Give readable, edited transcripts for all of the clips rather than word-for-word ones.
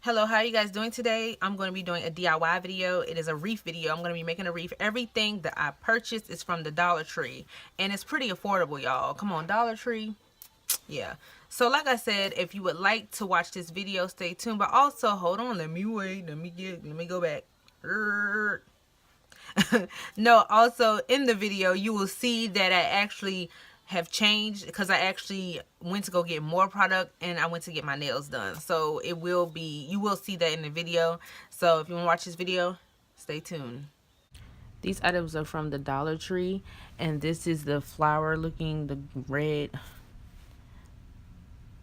Hello, how are you guys doing today? I'm going to be doing a DIY video. It is a wreath video. I'm going to be making a wreath. Everything that I purchased is from the Dollar Tree. And it's pretty affordable, y'all. Come on, Dollar Tree. Yeah. So like I said, if you would like to watch this video, stay tuned. But also, hold on. Let me wait. Let me go back. No, also in the video you will see that I actually have changed because I actually went to go get more product and I went to get my nails done. So it will be, you will see that in the video. So if you want to watch this video, stay tuned. These items are from the Dollar Tree, and this is the flower looking, the red,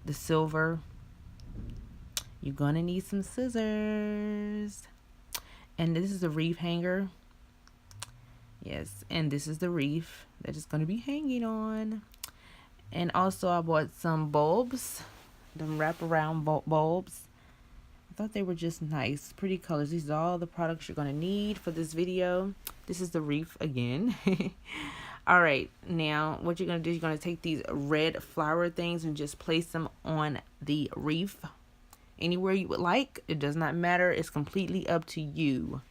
the silver. You're gonna need some scissors. And this is the wreath hanger. Yes, and this is the wreath that is going to be hanging on. And also I bought some bulbs, them wraparound bulbs. I thought they were just nice, pretty colors. These are all the products you're going to need for this video. This is the wreath again. All right, now what you're going to do, you're going to take these red flower things and just place them on the wreath. Anywhere you would like. It does not matter. It's completely up to you.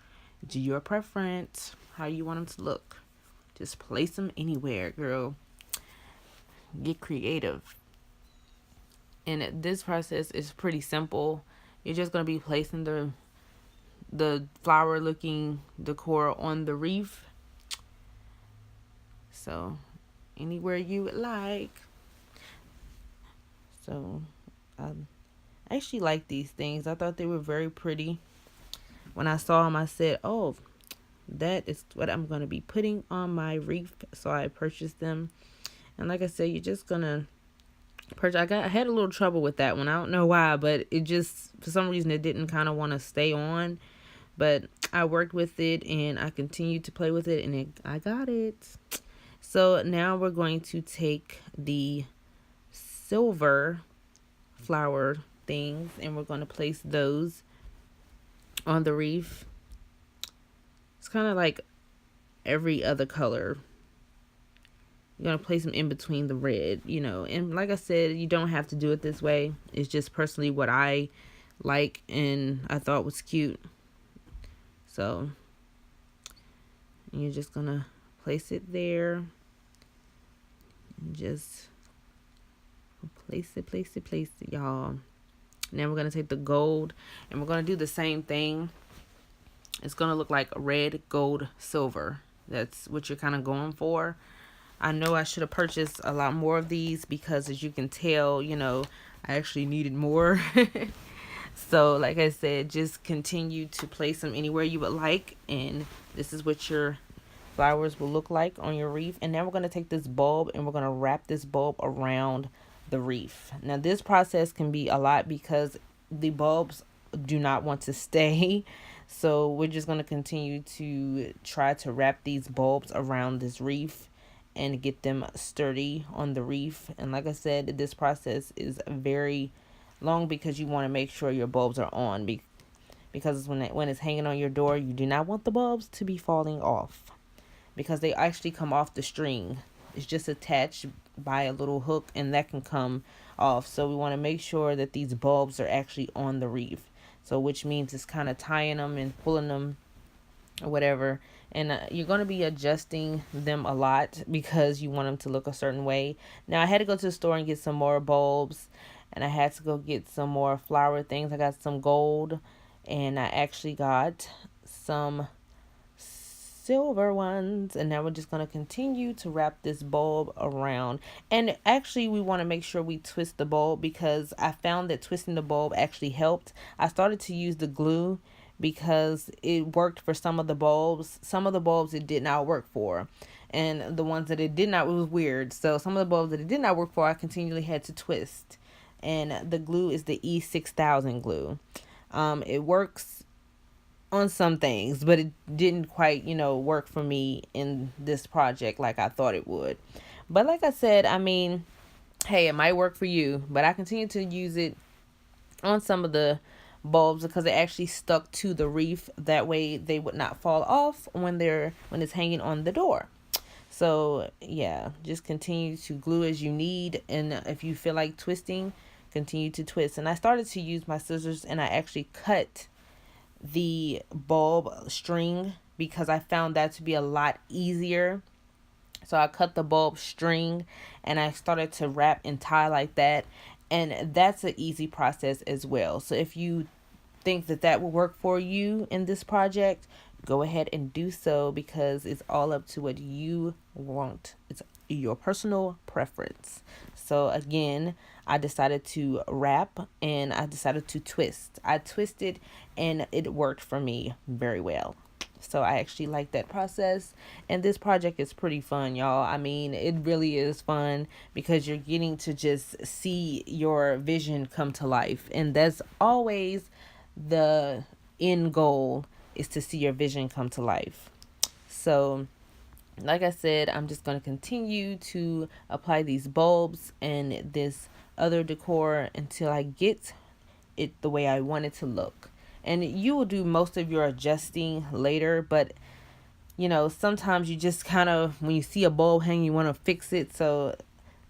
It's your preference, how you want them to look. Just place them anywhere, girl. Get creative. And this process is pretty simple. You're just going to be placing the flower looking decor on the wreath. So anywhere you would like. So I actually like these things. I thought they were very pretty. When I saw them, I said, oh, that is what I'm going to be putting on my wreath. So I purchased them. And like I said, you're just going to purchase. I had a little trouble with that one. I don't know why, but it just, for some reason, it didn't kind of want to stay on. But I worked with it and I continued to play with it and I got it. So now we're going to take the silver flower things and we're going to place those on the wreath. It's kind of like every other color. You're going to place them in between the red, you know. And like I said, you don't have to do it this way. It's just personally what I like and I thought was cute. So you're just going to place it there. And just place it, y'all. Now we're going to take the gold and we're going to do the same thing. It's going to look like red, gold, silver. That's what you're kind of going for. I know I should have purchased a lot more of these because as you can tell, you know, I actually needed more. So like I said, just continue to place them anywhere you would like. And this is what your flowers will look like on your wreath. And now we're going to take this bulb and we're going to wrap this bulb around the wreath. Now this process can be a lot because the bulbs do not want to stay. So we're just going to continue to try to wrap these bulbs around this wreath and get them sturdy on the wreath. And like I said, this process is very long because you want to make sure your bulbs are on because when it's hanging on your door, you do not want the bulbs to be falling off because they actually come off the string. It's just attached by a little hook and that can come off. So we want to make sure that these bulbs are actually on the wreath. So which means it's kind of tying them and pulling them or whatever. And you're going to be adjusting them a lot because you want them to look a certain way. Now I had to go to the store and get some more bulbs and I had to go get some more flower things. I got some gold and I actually got some silver ones, and now we're just going to continue to wrap this bulb around. And actually we want to make sure we twist the bulb because I found that twisting the bulb actually helped. I started to use the glue because it worked for some of the bulbs. Some of the bulbs it did not work for, and the ones that it did not, it was weird. So some of the bulbs that it did not work for, I continually had to twist. And the glue is the E6000 glue. It works on some things, but it didn't quite, you know, work for me in this project like I thought it would. But like I said, I mean, hey, it might work for you, but I continue to use it on some of the bulbs because it actually stuck to the wreath. That way they would not fall off when it's hanging on the door. So yeah, just continue to glue as you need, and if you feel like twisting, continue to twist. And I started to use my scissors, and I actually cut the bulb string because I found that to be a lot easier. So I cut the bulb string and I started to wrap and tie like that. And that's an easy process as well. So if you think that that will work for you in this project, go ahead and do so, because it's all up to what you want. It's your personal preference. So again, I decided to wrap and I decided to twist. I twisted and it worked for me very well. So I actually like that process. And this project is pretty fun, y'all. I mean, it really is fun because you're getting to just see your vision come to life. And that's always the end goal, is to see your vision come to life. So like I said, I'm just going to continue to apply these bulbs and this other decor until I get it the way I want it to look. And you will do most of your adjusting later, but you know, sometimes you just kind of, when you see a bulb hang, you want to fix it. So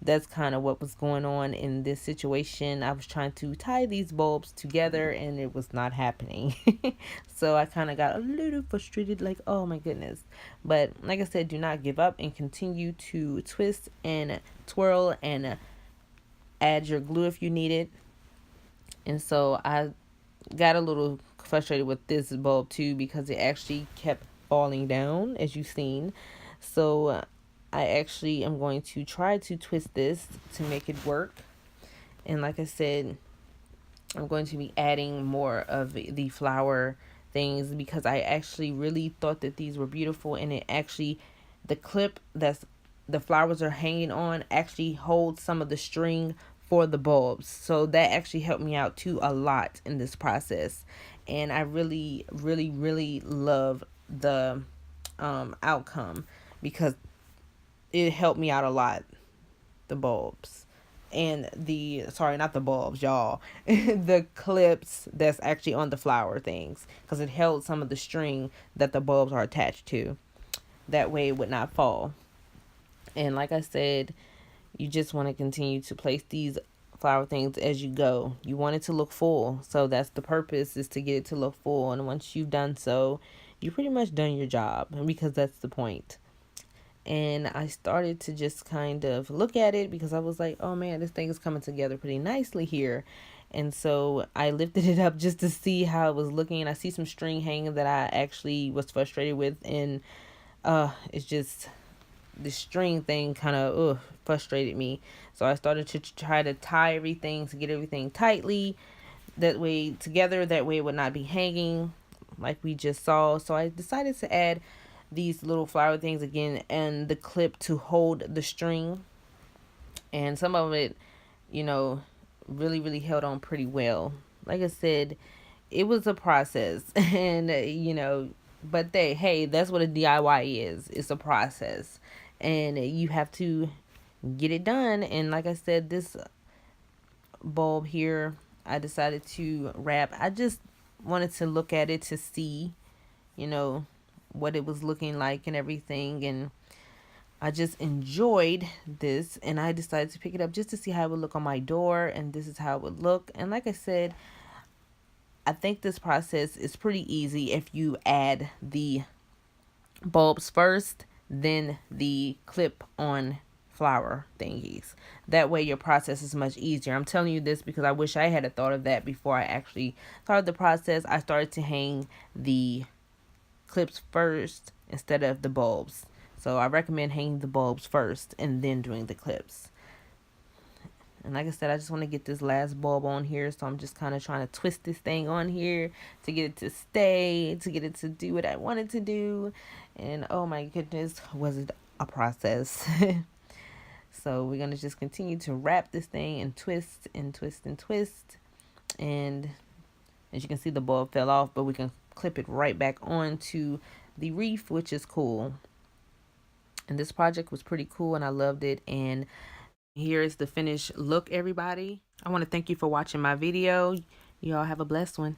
that's kind of what was going on in this situation. I was trying to tie these bulbs together and it was not happening. So I kind of got a little frustrated, like, oh my goodness. But like I said, do not give up and continue to twist and twirl and add your glue if you need it. And so I got a little frustrated with this bulb too, because it actually kept falling down, as you've seen. So I actually am going to try to twist this to make it work. And like I said, I'm going to be adding more of the flower things because I actually really thought that these were beautiful. And it actually, the clip that's the flowers are hanging on actually holds some of the string for the bulbs. So that actually helped me out too a lot in this process. And I really, really, really love the outcome because it helped me out a lot. The bulbs and the, sorry, not the bulbs, y'all, the clips that's actually on the flower things, because it held some of the string that the bulbs are attached to. That way it would not fall. And like I said, you just want to continue to place these flower things as you go. You want it to look full. So that's the purpose, is to get it to look full. And once you've done so, you pretty much done your job, because that's the point. And I started to just kind of look at it because I was like, oh man, this thing is coming together pretty nicely here. And so I lifted it up just to see how it was looking. And I see some string hanging that I actually was frustrated with. And it's just, the string thing kind of frustrated me. So I started to try to tie everything, to get everything tightly, that way together, that way it would not be hanging like we just saw. So I decided to add these little flower things again and the clip to hold the string. And some of it, you know, really, really held on pretty well. Like I said, it was a process. And, you know, but hey, that's what a DIY is. It's a process. And you have to get it done. And like I said, this bulb here, I decided to wrap. I just wanted to look at it to see, you know, what it was looking like and everything. And I just enjoyed this, and I decided to pick it up just to see how it would look on my door. And this is how it would look. And like I said, I think this process is pretty easy if you add the bulbs first, then the clip on flower thingies. That way your process is much easier. I'm telling you this because I wish I had thought of that before I actually started the process. I started to hang the clips first instead of the bulbs. So I recommend hanging the bulbs first and then doing the clips. And like I said, I just want to get this last bulb on here. So I'm just kind of trying to twist this thing on here to get it to stay, to get it to do what I wanted to do. And oh my goodness, was it a process. So we're going to just continue to wrap this thing and twist and twist and twist. And as you can see, the bulb fell off, but we can clip it right back onto the wreath, which is cool. And this project was pretty cool and I loved it. And here is the finished look, everybody. I want to thank you for watching my video. You all have a blessed one.